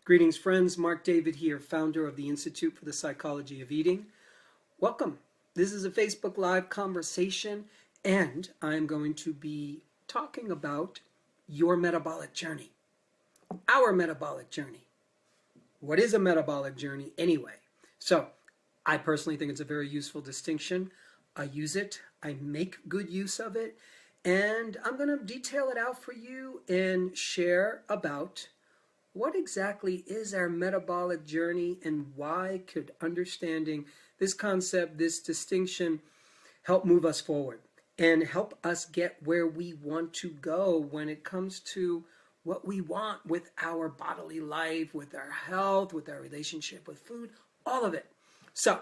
Greetings, friends. Marc David here, founder of the Institute for the Psychology of Eating. Welcome. This is a Facebook Live conversation, and I'm going to be talking about your metabolic journey, our metabolic journey. What is a metabolic journey anyway? So, I personally think it's a very useful distinction. I use it, I make good use of it, and I'm going to detail it out for you and share about what exactly is our metabolic journey and why could understanding this concept, this distinction, help move us forward and help us get where we want to go when it comes to what we want with our bodily life, with our health, with our relationship with food, all of it. So,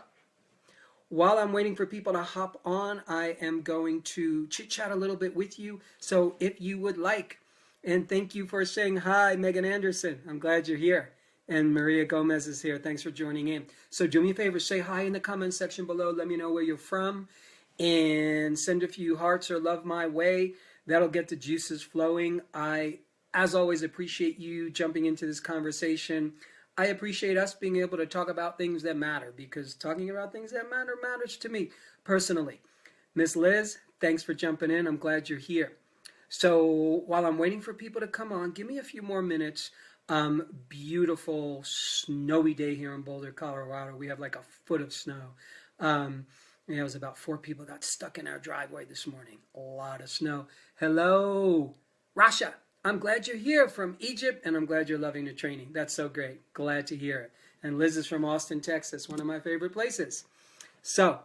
while I'm waiting for people to hop on, I am going to chit-chat a little bit with you. So if you would like, and thank you for saying hi, Megan Anderson. I'm glad you're here. And Maria Gomez is here. Thanks for joining in. So do me a favor, say hi in the comment section below. Let me know where you're from. And send a few hearts or love my way. That'll get the juices flowing. I, as always, appreciate you jumping into this conversation. I appreciate us being able to talk about things that matter, because talking about things that matter matters to me personally. Miss Liz, thanks for jumping in. I'm glad you're here. So while I'm waiting for people to come on, give me a few more minutes. Beautiful snowy day here in Boulder, Colorado. We have like a foot of snow. It was about 4 people got stuck in our driveway this morning. A lot of snow. Hello, Rasha. I'm glad you're here from Egypt, and I'm glad you're loving the training. That's so great. Glad to hear it. And Liz is from Austin, Texas, one of my favorite places. So,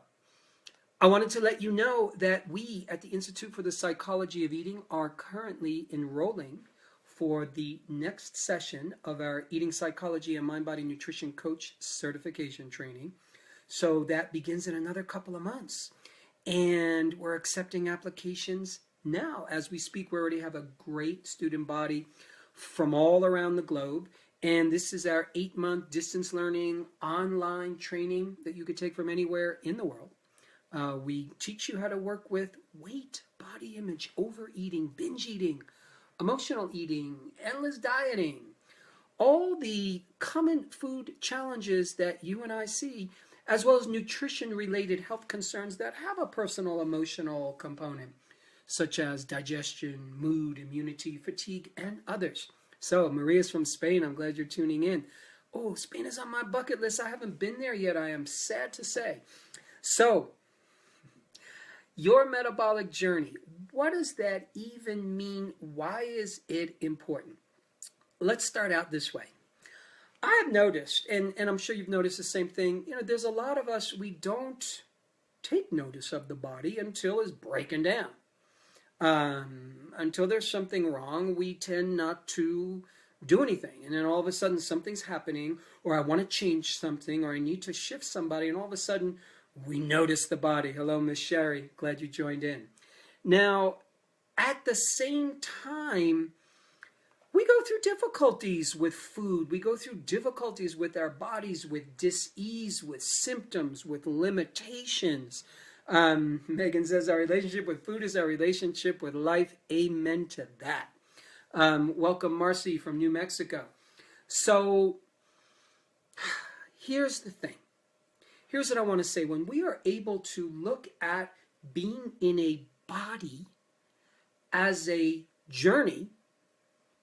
I wanted to let you know that we at the Institute for the Psychology of Eating are currently enrolling for the next session of our Eating Psychology and Mind Body Nutrition Coach certification training. So that begins in another couple of months. And we're accepting applications now. As we speak, we already have a great student body from all around the globe. And this is our 8-month distance learning online training that you could take from anywhere in the world. We teach you how to work with weight, body image, overeating, binge eating, emotional eating, endless dieting, all the common food challenges that you and I see, as well as nutrition-related health concerns that have a personal emotional component, such as digestion, mood, immunity, fatigue, and others. So, Maria's from Spain. I'm glad you're tuning in. Oh, Spain is on my bucket list. I haven't been there yet. I am sad to say. So, your metabolic journey, what does that even mean? Why is it important? Let's start out this way. I have noticed, and I'm sure you've noticed the same thing, there's a lot of us, we don't take notice of the body until it's breaking down. Until there's something wrong, we tend not to do anything. And then all of a sudden something's happening, or I want to change something, or I need to shift somebody, and all of a sudden we notice the body. Hello, Miss Sherry. Glad you joined in. Now, at the same time, we go through difficulties with food. We go through difficulties with our bodies, with dis-ease, with symptoms, with limitations. Megan says our relationship with food is our relationship with life. Amen to that. Welcome, Marcy from New Mexico. So, here's the thing. Here's what I want to say. When we are able to look at being in a body as a journey,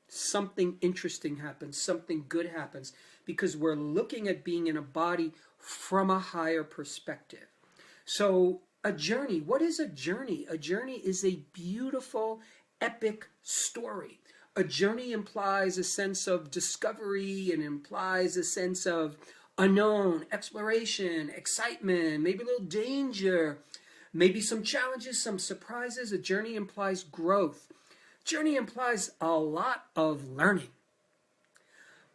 something interesting happens, something good happens, because we're looking at being in a body from a higher perspective. So, a journey. What is a journey? A journey is a beautiful, epic story. A journey implies a sense of discovery and implies a sense of unknown, exploration, excitement, maybe a little danger, maybe some challenges, some surprises. A journey implies growth. A journey implies a lot of learning.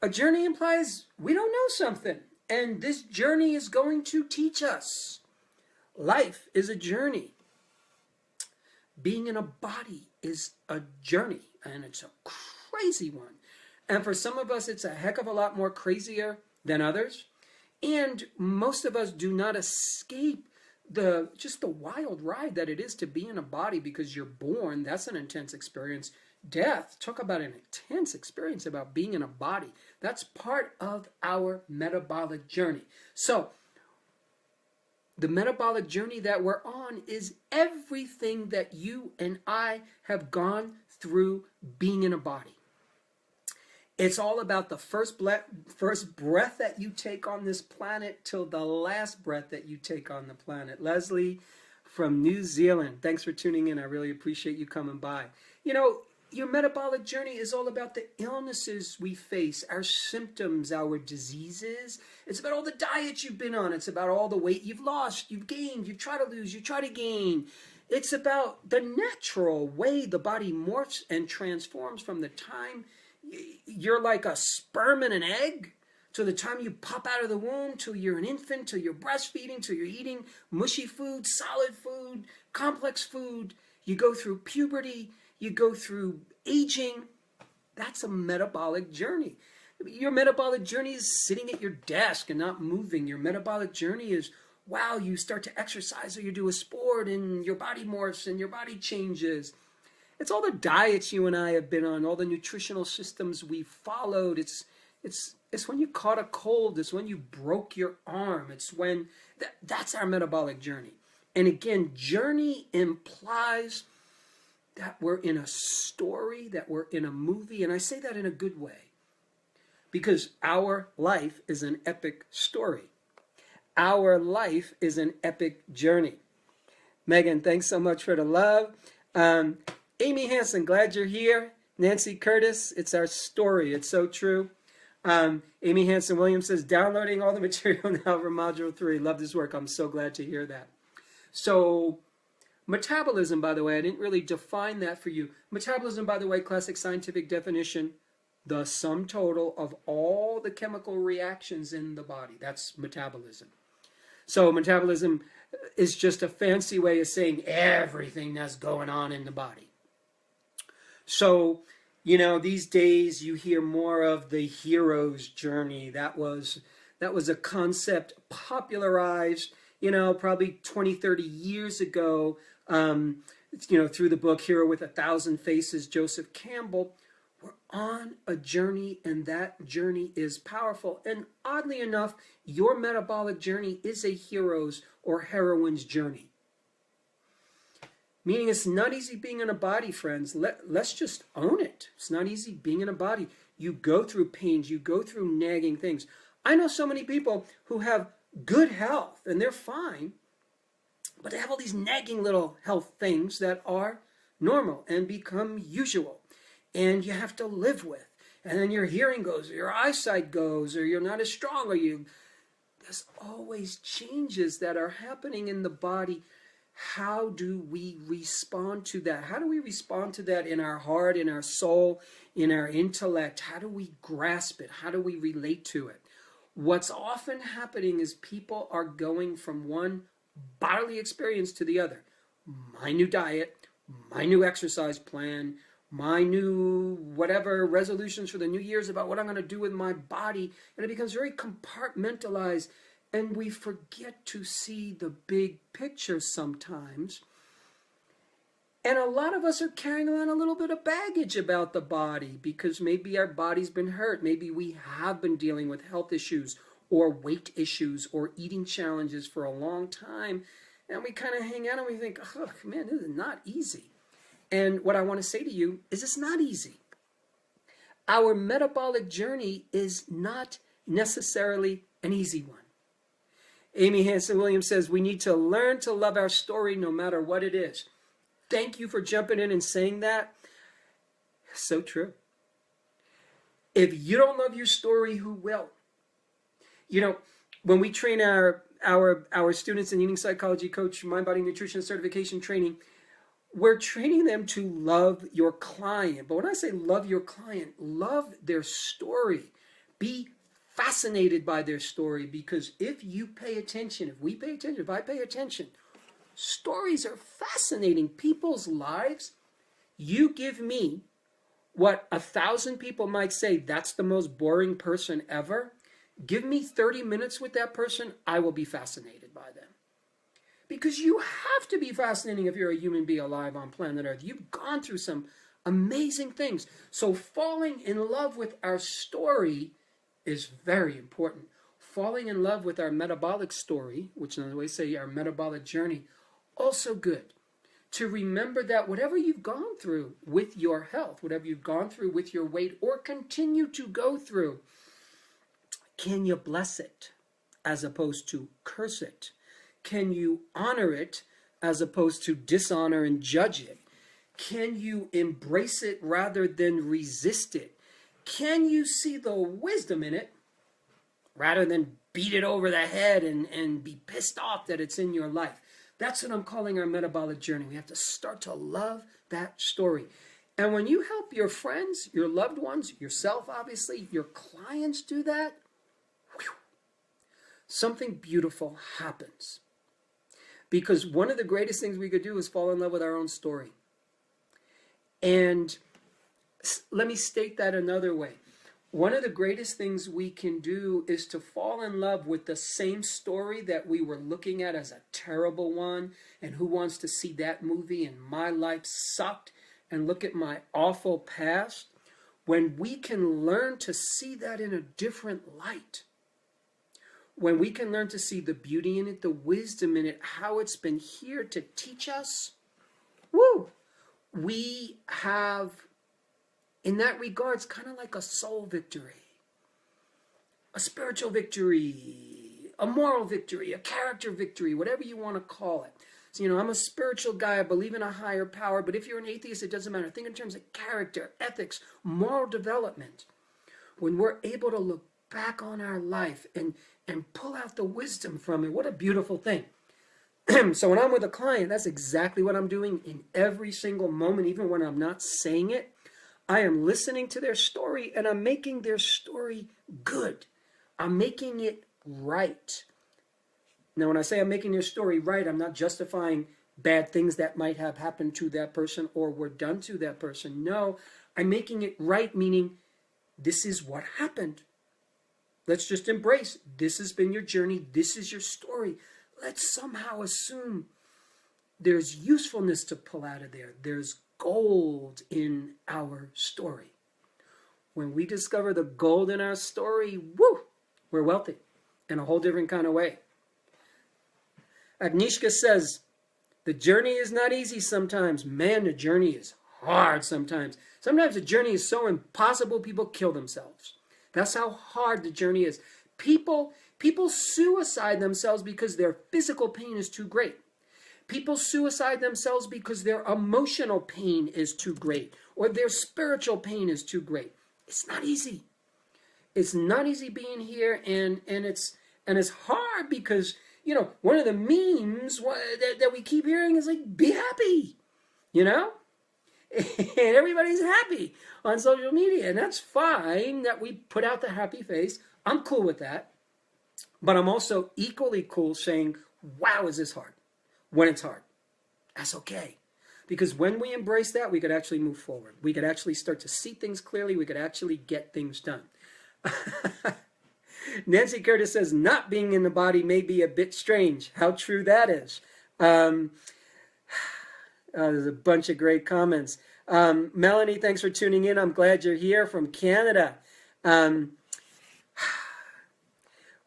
A journey implies we don't know something, and this journey is going to teach us. Life is a journey. Being in a body is a journey, and it's a crazy one. And for some of us, it's a heck of a lot more crazier than others. And most of us do not escape just the wild ride that it is to be in a body, because you're born. That's an intense experience. death. Talk about an intense experience about being in a body. That's part of our metabolic journey. So, the metabolic journey that we're on is everything that you and I have gone through being in a body. It's all about the first breath that you take on this planet till the last breath that you take on the planet. Leslie from New Zealand, thanks for tuning in. I really appreciate you coming by. You know, your metabolic journey is all about the illnesses we face, our symptoms, our diseases. It's about all the diets you've been on. It's about all the weight you've lost, you've gained, you try to lose, you try to gain. It's about the natural way the body morphs and transforms from the time you're like a sperm and an egg to the time you pop out of the womb, till you're an infant, till you're breastfeeding, till you're eating mushy food, solid food, complex food. You go through puberty, you go through aging. That's a metabolic journey. Your metabolic journey is sitting at your desk and not moving. Your metabolic journey is, wow, you start to exercise or you do a sport and your body morphs and your body changes. It's all the diets you and I have been on, all the nutritional systems we've followed. It's when you caught a cold. It's when you broke your arm. It's when that's our metabolic journey. And again, journey implies that we're in a story, that we're in a movie. And I say that in a good way because our life is an epic story. Our life is an epic journey. Megan, thanks so much for the love. Amy Hansen, glad you're here. Nancy Curtis, it's our story. It's so true. Amy Hansen Williams says, downloading all the material now for Module 3. Love this work. I'm so glad to hear that. So, metabolism, by the way, I didn't really define that for you. Metabolism, by the way, classic scientific definition, the sum total of all the chemical reactions in the body. That's metabolism. So, metabolism is just a fancy way of saying everything that's going on in the body. So, you know, these days you hear more of the hero's journey. That was a concept popularized, you know, probably 20, 30 years ago, you know, through the book Hero with 1,000 Faces, Joseph Campbell. We're on a journey, and that journey is powerful. And oddly enough, your metabolic journey is a hero's or heroine's journey. Meaning it's not easy being in a body, friends. Let's just own it. It's not easy being in a body. You go through pains. You go through nagging things. I know so many people who have good health, and they're fine, but they have all these nagging little health things that are normal and become usual, and you have to live with. And then your hearing goes, or your eyesight goes, or you're not as strong, or there's always changes that are happening in the body. How do we respond to that? How do we respond to that in our heart, in our soul, in our intellect? How do we grasp it? How do we relate to it? What's often happening is people are going from one bodily experience to the other. My new diet, my new exercise plan, my new whatever resolutions for the New Year's about what I'm going to do with my body. And it becomes very compartmentalized. And we forget to see the big picture sometimes. And a lot of us are carrying around a little bit of baggage about the body because maybe our body's been hurt. Maybe we have been dealing with health issues or weight issues or eating challenges for a long time. And we kind of hang out and we think, oh, man, this is not easy. And what I want to say to you is it's not easy. Our metabolic journey is not necessarily an easy one. Amy Hansen Williams says, we need to learn to love our story no matter what it is. Thank you for jumping in and saying that. So true. If you don't love your story, who will? You know, when we train our students in eating psychology coach, mind, body, nutrition certification training, we're training them to love your client. But when I say love your client, love their story. Be fascinated by their story, because if you pay attention, if we pay attention, if I pay attention, stories are fascinating. People's lives, you give me what 1,000 people might say, that's the most boring person ever. Give me 30 minutes with that person, I will be fascinated by them. Because you have to be fascinating if you're a human being alive on planet Earth. You've gone through some Amazing things. So falling in love with our story is very important. Falling in love with our metabolic story, which in other ways say our metabolic journey, also good. To remember that whatever you've gone through with your health, whatever you've gone through with your weight or continue to go through, can you bless it as opposed to curse it? Can you honor it as opposed to dishonor and judge it? Can you embrace it rather than resist it? Can you see the wisdom in it rather than beat it over the head and be pissed off that it's in your life? That's what I'm calling our metabolic journey. We have to start to love that story. And when you help your friends, your loved ones, yourself, obviously, your clients do that, whew, something beautiful happens. Because one of the greatest things we could do is fall in love with our own story. And let me state that another way. One of the greatest things we can do is to fall in love with the same story that we were looking at as a terrible one. And who wants to see that movie? And my life sucked. And look at my awful past. When we can learn to see that in a different light. When we can learn to see the beauty in it, the wisdom in it, how it's been here to teach us. Woo! We have, in that regard, it's kind of like a soul victory, a spiritual victory, a moral victory, a character victory, whatever you want to call it. So, I'm a spiritual guy. I believe in a higher power. But if you're an atheist, it doesn't matter. Think in terms of character, ethics, moral development. When we're able to look back on our life and pull out the wisdom from it, what a beautiful thing. So when I'm with a client, that's exactly what I'm doing in every single moment, even when I'm not saying it. I am listening to their story and I'm making their story good. I'm making it right. Now, when I say I'm making their story right, I'm not justifying bad things that might have happened to that person or were done to that person. No, I'm making it right, meaning this is what happened. Let's just embrace this has been your journey. This is your story. Let's somehow assume there's usefulness to pull out of there. There's gold in our story. When we discover the gold in our story, woo, we're wealthy in a whole different kind of way. Agnieszka says, the journey is not easy sometimes. Man, the journey is hard sometimes. Sometimes the journey is so impossible people kill themselves. That's how hard the journey is. People suicide themselves because their physical pain is too great. People suicide themselves because their emotional pain is too great or their spiritual pain is too great. It's not easy. It's not easy being here, and it's hard because, one of the memes that we keep hearing is like, be happy, and everybody's happy on social media, and that's fine that we put out the happy face. I'm cool with that. But I'm also equally cool saying, wow, is this hard? When it's hard. That's okay. Because when we embrace that, we could actually move forward. We could actually start to see things clearly. We could actually get things done. Nancy Curtis says, not being in the body may be a bit strange. How true that is. There's a bunch of great comments. Melanie, thanks for tuning in. I'm glad you're here from Canada.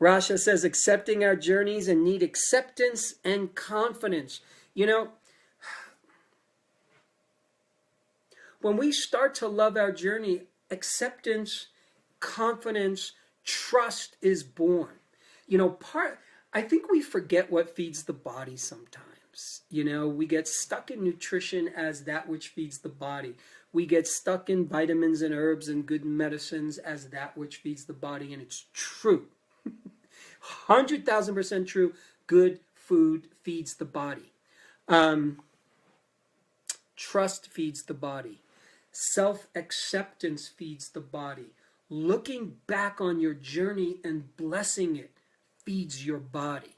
Rasha says, accepting our journeys and need acceptance and confidence. When we start to love our journey, acceptance, confidence, trust is born. I think we forget what feeds the body sometimes. We get stuck in nutrition as that which feeds the body. We get stuck in vitamins and herbs and good medicines as that which feeds the body, and it's true. 100,000% true. Good food feeds the body. Trust feeds the body. Self-acceptance feeds the body. Looking back on your journey and blessing it feeds your body.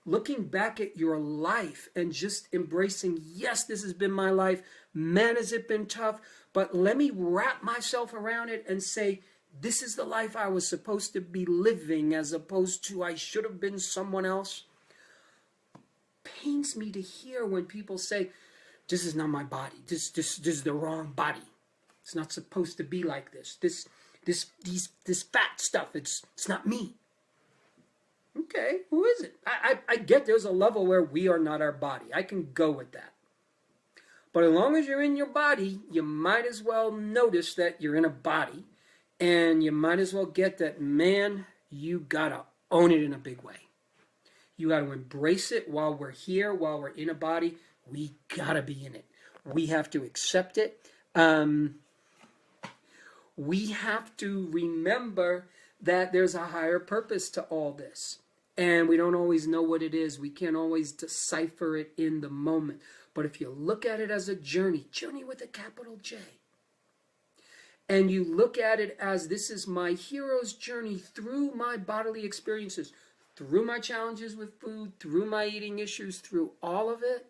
Looking back at your life and just embracing, yes, this has been my life. Man, has it been tough, but let me wrap myself around it and say, this is the life I was supposed to be living as opposed to I should have been someone else. Pains me to hear when people say, this is not my body. This is the wrong body. It's not supposed to be like this. This fat stuff, it's not me. Okay, who is it? I get there's a level where we are not our body. I can go with that. But as long as you're in your body, you might as well notice that you're in a body. And you might as well get that, man, you gotta own it in a big way. You gotta embrace it while we're here, while we're in a body. We gotta be in it. We have to accept it. We have to remember that there's a higher purpose to all this. And we don't always know what it is. We can't always decipher it in the moment. But if you look at it as a journey with a capital J, and you look at it as this is my hero's journey through my bodily experiences, through my challenges with food, through my eating issues, through all of it,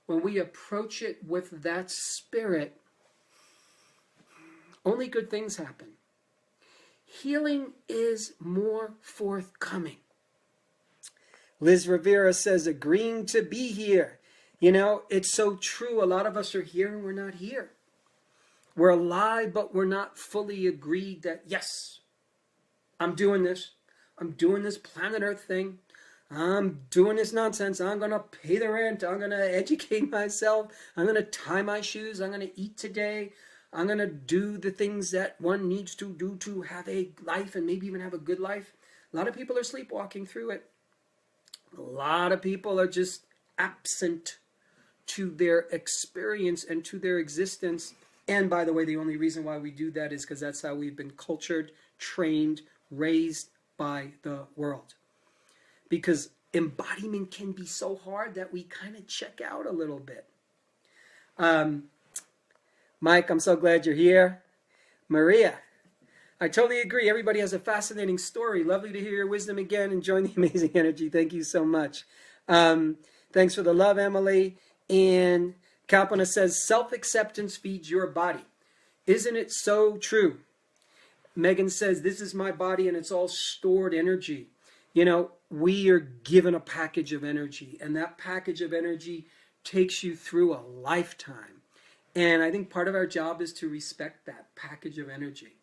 when we approach it with that spirit, only good things happen. Healing is more forthcoming. Liz Rivera says, agreeing to be here. You know, it's so true. A lot of us are here and we're not here. We're alive, but we're not fully agreed that, yes, I'm doing this. I'm doing this planet Earth thing. I'm doing this nonsense. I'm going to pay the rent. I'm going to educate myself. I'm going to tie my shoes. I'm going to eat today. I'm going to do the things that one needs to do to have a life and maybe even have a good life. A lot of people are sleepwalking through it. A lot of people are just absent to their experience and to their existence. And by the way, the only reason why we do that is because that's how we've been cultured, trained, raised by the world. Because embodiment can be so hard that we kind of check out a little bit. Mike, I'm so glad you're here. Maria, I totally agree. Everybody has a fascinating story. Lovely to hear your wisdom again. Enjoying the amazing energy. Thank you so much. Thanks for the love, Emily. And Kalpana says, self-acceptance feeds your body. Isn't it so true? Megan says, this is my body and it's all stored energy. You know, we are given a package of energy, and that package of energy takes you through a lifetime. And I think part of our job is to respect that package of energy.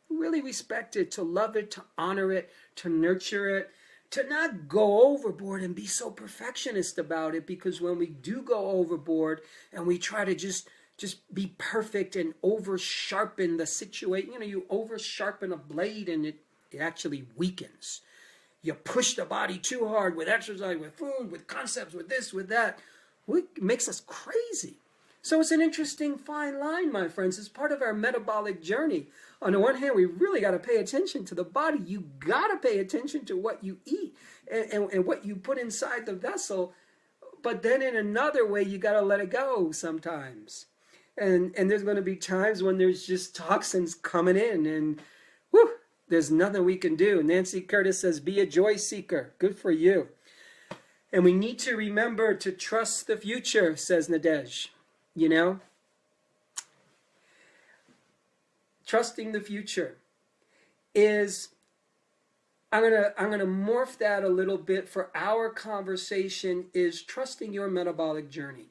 Really respect it, to love it, to honor it, to nurture it, to not go overboard and be so perfectionist about it, because when we do go overboard and we try to just be perfect and over sharpen the situation, you know, you over sharpen a blade and it actually weakens. You push the body too hard with exercise, with food, with concepts, with this, with that. It makes us crazy. So it's an interesting fine line, my friends. It's part of our metabolic journey. On the one hand, we really got to pay attention to the body. You got to pay attention to what you eat and what you put inside the vessel. But then in another way, you got to let it go sometimes. And there's going to be times when there's just toxins coming in and whew, there's nothing we can do. Nancy Curtis says, be a joy seeker. Good for you. And we need to remember to trust the future, says Nadej. You know? Trusting the future is, I'm gonna morph that a little bit for our conversation, is trusting your metabolic journey.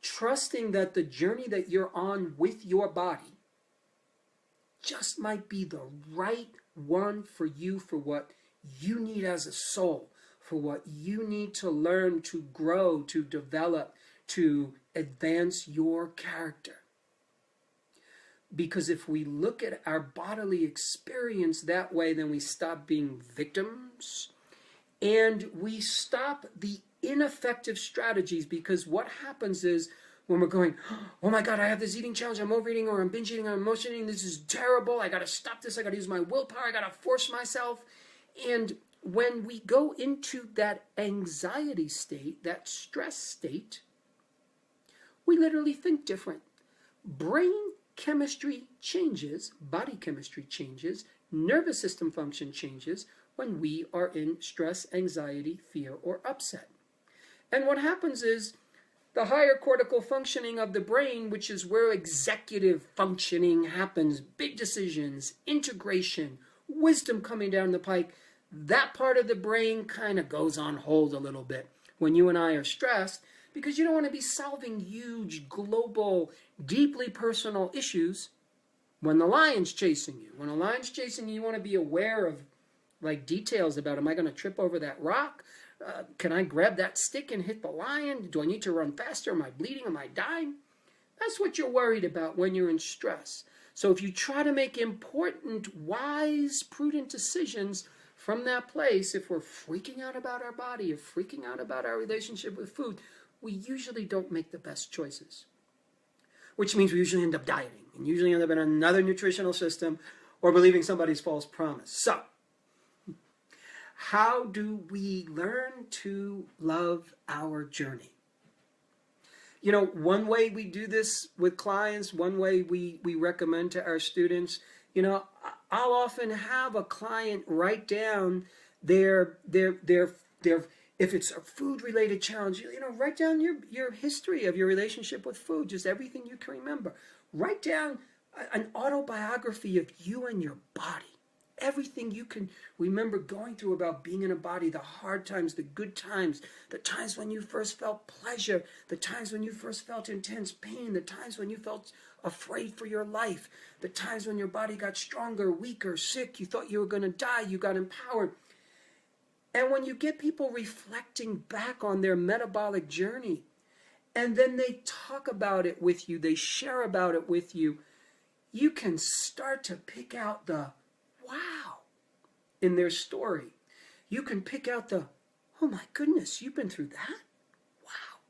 Trusting that the journey that you're on with your body just might be the right one for you, for what you need as a soul, for what you need to learn, to grow, to develop, to advance your character. Because if we look at our bodily experience that way, then we stop being victims and we stop the ineffective strategies. Because what happens is when we're going, oh my God, I have this eating challenge, I'm overeating or I'm binge eating or I'm emotion eating, this is terrible, I got to stop this, I got to use my willpower, I got to force myself. And when we go into that anxiety state, that stress state, we literally think different. Brain chemistry changes, body chemistry changes, nervous system function changes when we are in stress, anxiety, fear, or upset. And what happens is the higher cortical functioning of the brain, which is where executive functioning happens, big decisions, integration, wisdom coming down the pike, that part of the brain kind of goes on hold a little bit when you and I are stressed, because you don't want to be solving huge, global, deeply personal issues when the lion's chasing you. When a lion's chasing you, you want to be aware of like details about, am I going to trip over that rock? Can I grab that stick and hit the lion? Do I need to run faster? Am I bleeding? Am I dying? That's what you're worried about when you're in stress. So if you try to make important, wise, prudent decisions from that place, if we're freaking out about our body, or freaking out about our relationship with food, we usually don't make the best choices. Which means we usually end up dieting, and usually end up in another nutritional system, or believing somebody's false promise. So, how do we learn to love our journey? You know, one way we do this with clients, one way we recommend to our students, you know, I'll often have a client write down their if it's a food-related challenge, you know, write down your history of your relationship with food, just everything you can remember. Write down an autobiography of you and your body. Everything you can remember going through about being in a body, the hard times, the good times, the times when you first felt pleasure, the times when you first felt intense pain, the times when you felt afraid for your life, the times when your body got stronger, weaker, sick, you thought you were going to die, you got empowered. And when you get people reflecting back on their metabolic journey, and then they talk about it with you, they share about it with you, you can start to pick out the wow in their story. You can pick out the, oh my goodness, you've been through that? Wow.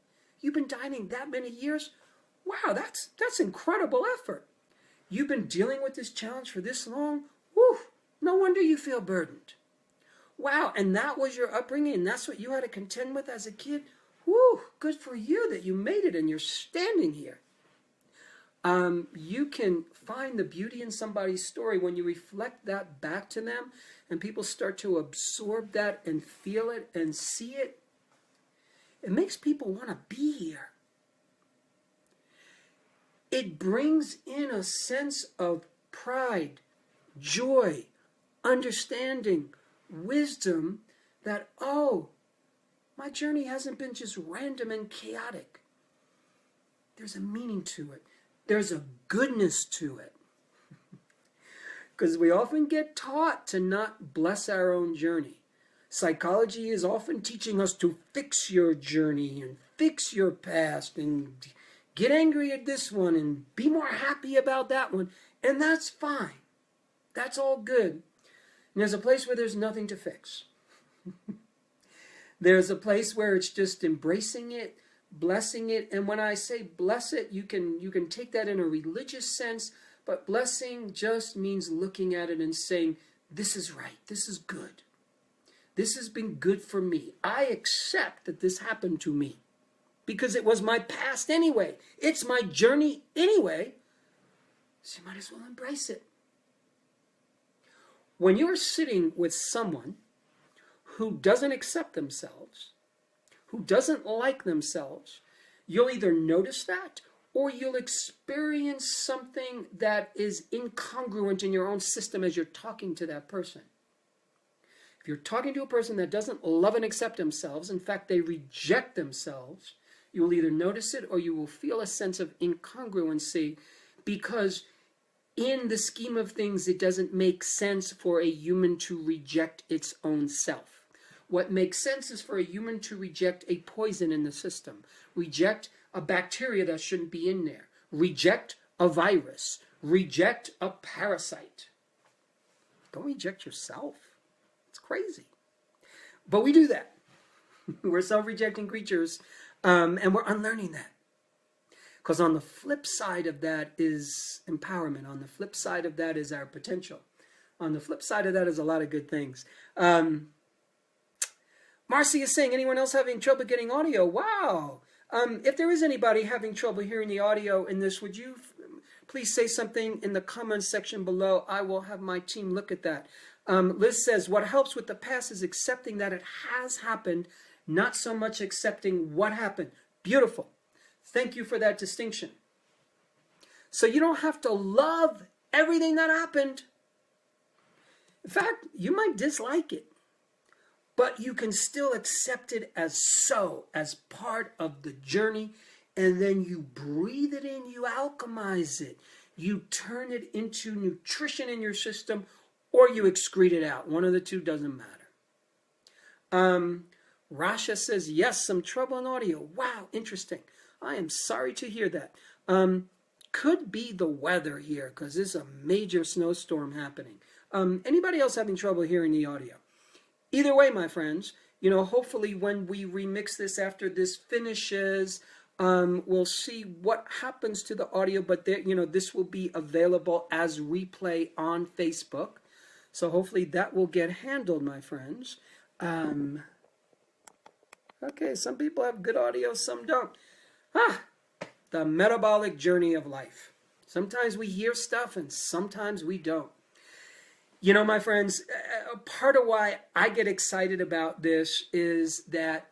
You've been dieting that many years? Wow, that's incredible effort. You've been dealing with this challenge for this long? Whew, no wonder you feel burdened. Wow, and that was your upbringing, and that's what you had to contend with as a kid? Whew, good for you that you made it and you're standing here. You can find the beauty in somebody's story when you reflect that back to them and people start to absorb that and feel it and see it. It makes people want to be here. It brings in a sense of pride, joy, understanding, wisdom that, oh, my journey hasn't been just random and chaotic. There's a meaning to it. There's a goodness to it. Because we often get taught to not bless our own journey. Psychology is often teaching us to fix your journey and fix your past and get angry at this one and be more happy about that one. And that's fine. That's all good. And there's a place where there's nothing to fix. There's a place where it's just embracing it, blessing it. And when I say bless it, you can take that in a religious sense, but blessing just means looking at it and saying, this is right, this is good. This has been good for me. I accept that this happened to me because it was my past anyway. It's my journey anyway, so you might as well embrace it. When you're sitting with someone who doesn't accept themselves, who doesn't like themselves, you'll either notice that or you'll experience something that is incongruent in your own system as you're talking to that person. If you're talking to a person that doesn't love and accept themselves, in fact, they reject themselves, you will either notice it or you will feel a sense of incongruency because in the scheme of things, it doesn't make sense for a human to reject its own self. What makes sense is for a human to reject a poison in the system, reject a bacteria that shouldn't be in there, reject a virus, reject a parasite. Don't reject yourself. It's crazy. But we do that. We're self-rejecting creatures, and we're unlearning that. Because on the flip side of that is empowerment. On the flip side of that is our potential. On the flip side of that is a lot of good things. Marcy is saying, anyone else having trouble getting audio? Wow. If there is anybody having trouble hearing the audio in this, would you please say something in the comments section below? I will have my team look at that. Liz says, what helps with the past is accepting that it has happened, not so much accepting what happened. Beautiful. Thank you for that distinction. So you don't have to love everything that happened. In fact, you might dislike it. but you can still accept it as so, as part of the journey, and then you breathe it in, you alchemize it, you turn it into nutrition in your system, or you excrete it out. One of the two, doesn't matter. Rasha says, yes, some trouble in audio. Wow, interesting. I am sorry to hear that. Could be the weather here, because there's a major snowstorm happening. Anybody else having trouble hearing the audio? Either way, my friends, hopefully when we remix this after this finishes, we'll see what happens to the audio, but there, this will be available as replay on Facebook. So hopefully that will get handled, my friends. Okay, some people have good audio, some don't. The metabolic journey of life. Sometimes we hear stuff and sometimes we don't. My friends, part of why I get excited about this is that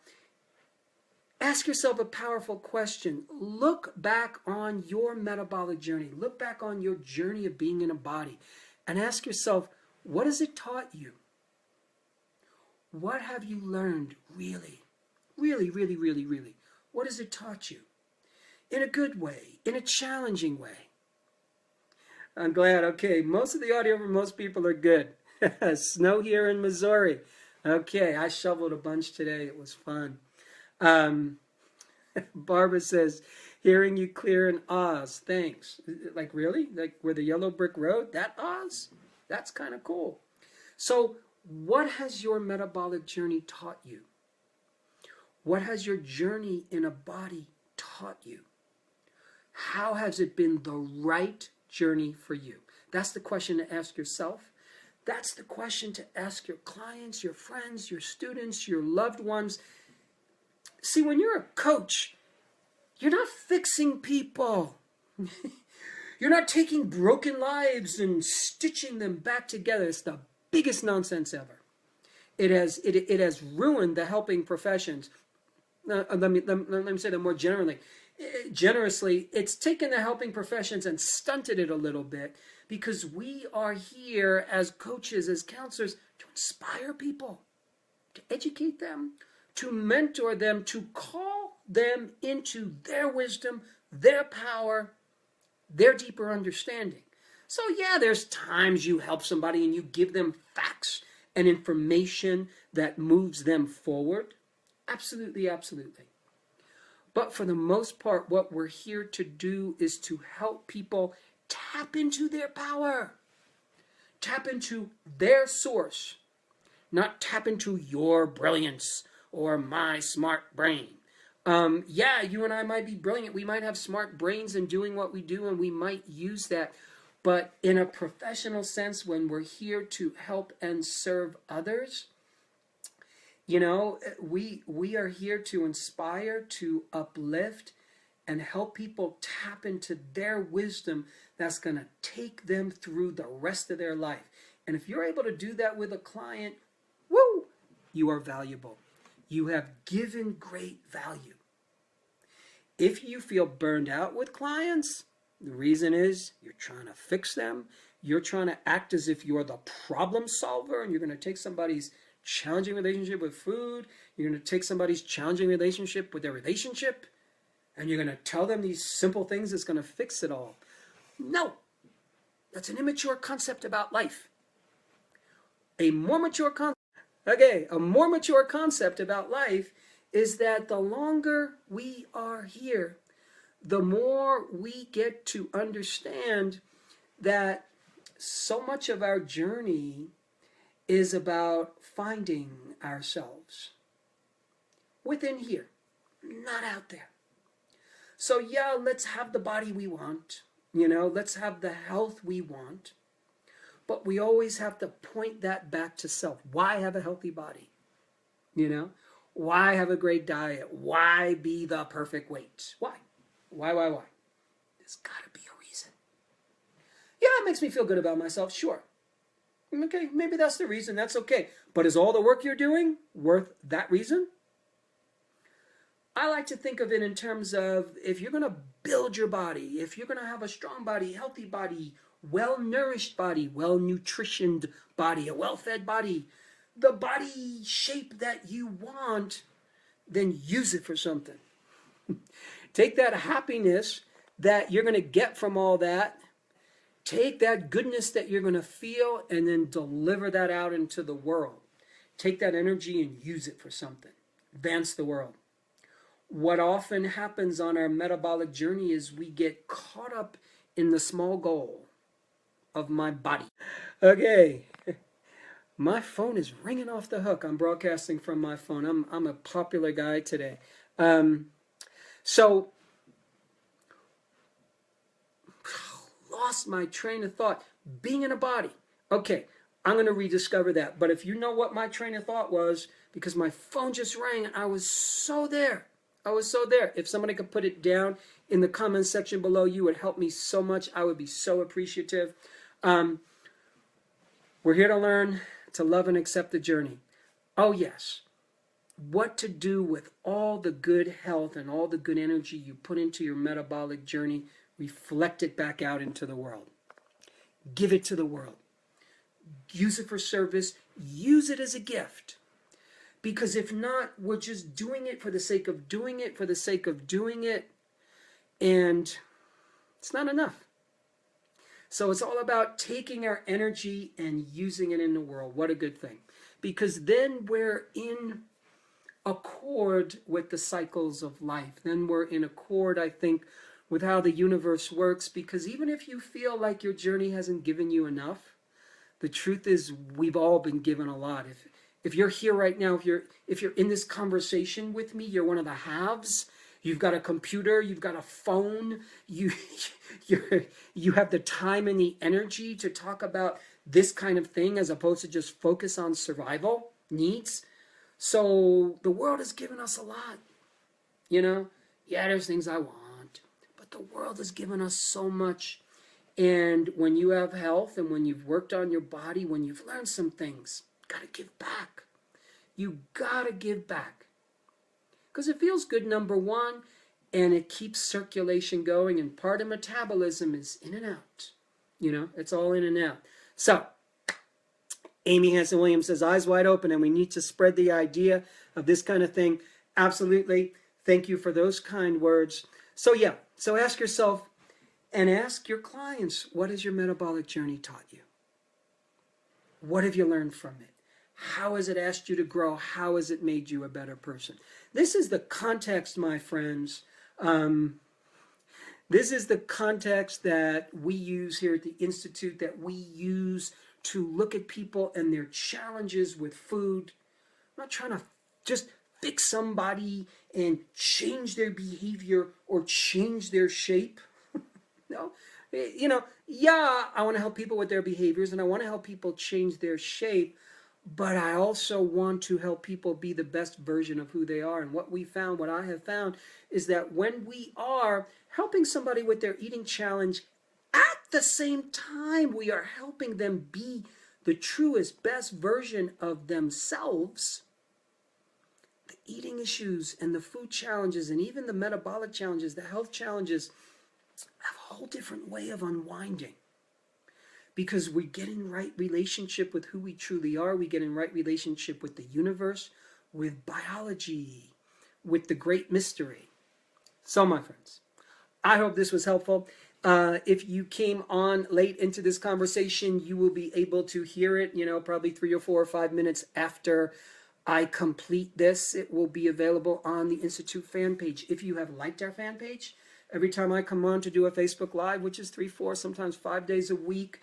ask yourself a powerful question. Look back on your metabolic journey. Look back on your journey of being in a body and ask yourself, what has it taught you? What have you learned really? Really, really, really, really. What has it taught you? In a good way, in a challenging way. I'm glad. Okay, most of the audio for most people are good. Snow here in Missouri. Okay, I shoveled a bunch today. It was fun. Barbara says, hearing you clear in Oz. Thanks. Like, really? Like, where the yellow brick road? That Oz? That's kind of cool. So, what has your metabolic journey taught you? What has your journey in a body taught you? How has it been the right journey for you? That's the question to ask yourself. That's the question to ask your clients, your friends, your students, your loved ones. See, when you're a coach, you're not fixing people. You're not taking broken lives and stitching them back together. It's the biggest nonsense ever. It has ruined the helping professions. Let me say that more generously, it's taken the helping professions and stunted it a little bit, because we are here as coaches, as counselors, to inspire people, to educate them, to mentor them, to call them into their wisdom, their power, their deeper understanding. So yeah, there's times you help somebody and you give them facts and information that moves them forward. Absolutely, absolutely. But for the most part, what we're here to do is to help people tap into their power, tap into their source, not tap into your brilliance or my smart brain. Yeah, you and I might be brilliant. We might have smart brains in doing what we do, and we might use that. But in a professional sense, when we're here to help and serve others, we are here to inspire, to uplift, and help people tap into their wisdom that's going to take them through the rest of their life. And if you're able to do that with a client, woo, you are valuable. You have given great value. If you feel burned out with clients, the reason is you're trying to fix them. You're trying to act as if you're the problem solver, and you're going to take somebody's challenging relationship with food. You're going to take somebody's challenging relationship with their relationship, and you're going to tell them these simple things that's going to fix it all. No, that's an immature concept about life. A more mature concept about life is that the longer we are here, the more we get to understand that so much of our journey is about finding ourselves within here, not out there. So yeah, let's have the body we want, let's have the health we want, but we always have to point that back to self. Why have a healthy body? Why have a great diet? Why be the perfect weight? Why? There's got to be a reason. Yeah, it makes me feel good about myself, sure. Okay, maybe that's the reason, that's okay. But is all the work you're doing worth that reason? I like to think of it in terms of, if you're going to build your body, if you're going to have a strong body, healthy body, well-nourished body, well-nutritioned body, a well-fed body, the body shape that you want, then use it for something. Take that happiness that you're going to get from all that, take that goodness that you're going to feel, and then deliver that out into the world. Take that energy and use it for something. Advance the world. What often happens on our metabolic journey is we get caught up in the small goal of my body. Okay. My phone is ringing off the hook. I'm broadcasting from my phone. I'm a popular guy today. So, lost my train of thought. Being in a body. Okay, I'm going to rediscover that. But if you know what my train of thought was, because my phone just rang, I was so there. I was so there. If somebody could put it down in the comment section below, you would help me so much. I would be so appreciative. We're here to learn, to love and accept the journey. Oh yes. What to do with all the good health and all the good energy you put into your metabolic journey, reflect it back out into the world. Give it to the world. Use it for service. Use it as a gift. Because if not, we're just doing it for the sake of doing it, for the sake of doing it, and it's not enough. So it's all about taking our energy and using it in the world. What a good thing. Because then we're in accord with the cycles of life. Then we're in accord, I think, with how the universe works. Because even if you feel like your journey hasn't given you enough, the truth is we've all been given a lot. If you're here right now, if you're in this conversation with me, you're one of the haves. You've got a computer, you've got a phone, you have the time and the energy to talk about this kind of thing as opposed to just focus on survival needs. So the world has given us a lot. You know, yeah, there's things I want, but the world has given us so much. And when you have health and when you've worked on your body, when you've learned some things, you got to give back. You got to give back. Because it feels good, number one, and it keeps circulation going, and part of metabolism is in and out. You know, it's all in and out. So, Amy Hanson-Williams says, eyes wide open, and we need to spread the idea of this kind of thing. Absolutely. Thank you for those kind words. So, yeah, so ask yourself and ask your clients, what has your metabolic journey taught you? What have you learned from it? How has it asked you to grow? How has it made you a better person? This is the context, my friends. This is the context that we use here at the Institute, that we use to look at people and their challenges with food. I'm not trying to just fix somebody and change their behavior or change their shape. No, you know, yeah, I want to help people with their behaviors and I want to help people change their shape. But I also want to help people be the best version of who they are. And what I have found, is that when we are helping somebody with their eating challenge, at the same time we are helping them be the truest, best version of themselves, the eating issues and the food challenges and even the metabolic challenges, the health challenges, have a whole different way of unwinding. Because we get in right relationship with who we truly are. We get in right relationship with the universe, with biology, with the great mystery. So, my friends, I hope this was helpful. If you came on late into this conversation, you will be able to hear it, you know, probably 3 or 4 or 5 minutes after I complete this. It will be available on the Institute fan page. If you have liked our fan page, every time I come on to do a Facebook Live, which is 3, 4, sometimes 5 days a week,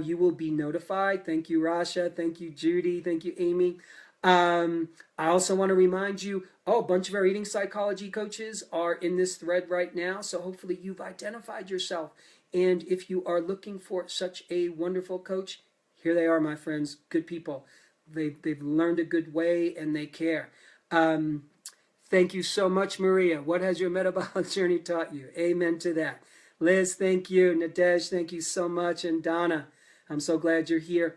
you will be notified. Thank you, Rasha. Thank you, Judy. Thank you, Amy. I also want to remind you, a bunch of our eating psychology coaches are in this thread right now. So hopefully you've identified yourself. And if you are looking for such a wonderful coach, here they are, my friends. Good people. They've learned a good way and they care. Thank you so much, Maria. What has your metabolic journey taught you? Amen to that. Liz, thank you. Nadesh, thank you so much. And Donna, I'm so glad you're here.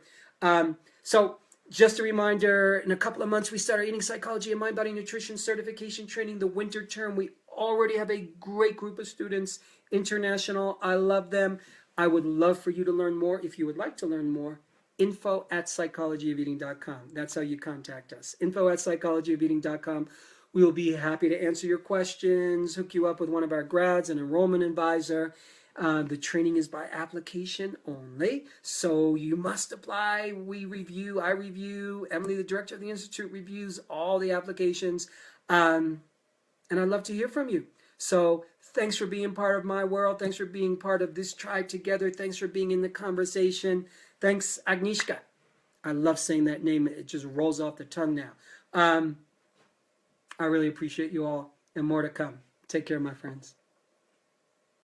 So just a reminder, in a couple of months, we start our Eating Psychology and Mind Body Nutrition Certification Training, the winter term. We already have a great group of students, international. I love them. I would love for you to learn more. If you would like to learn more, info@psychologyofeating.com. That's how you contact us. info@psychologyofeating.com. We will be happy to answer your questions, hook you up with one of our grads, an enrollment advisor. The training is by application only, so you must apply. We review, I review, Emily, the director of the Institute, reviews all the applications, and I'd love to hear from you. So thanks for being part of my world. Thanks for being part of this tribe together. Thanks for being in the conversation. Thanks, Agnieszka. I love saying that name. It just rolls off the tongue now. I really appreciate you all, and more to come. Take care, my friends.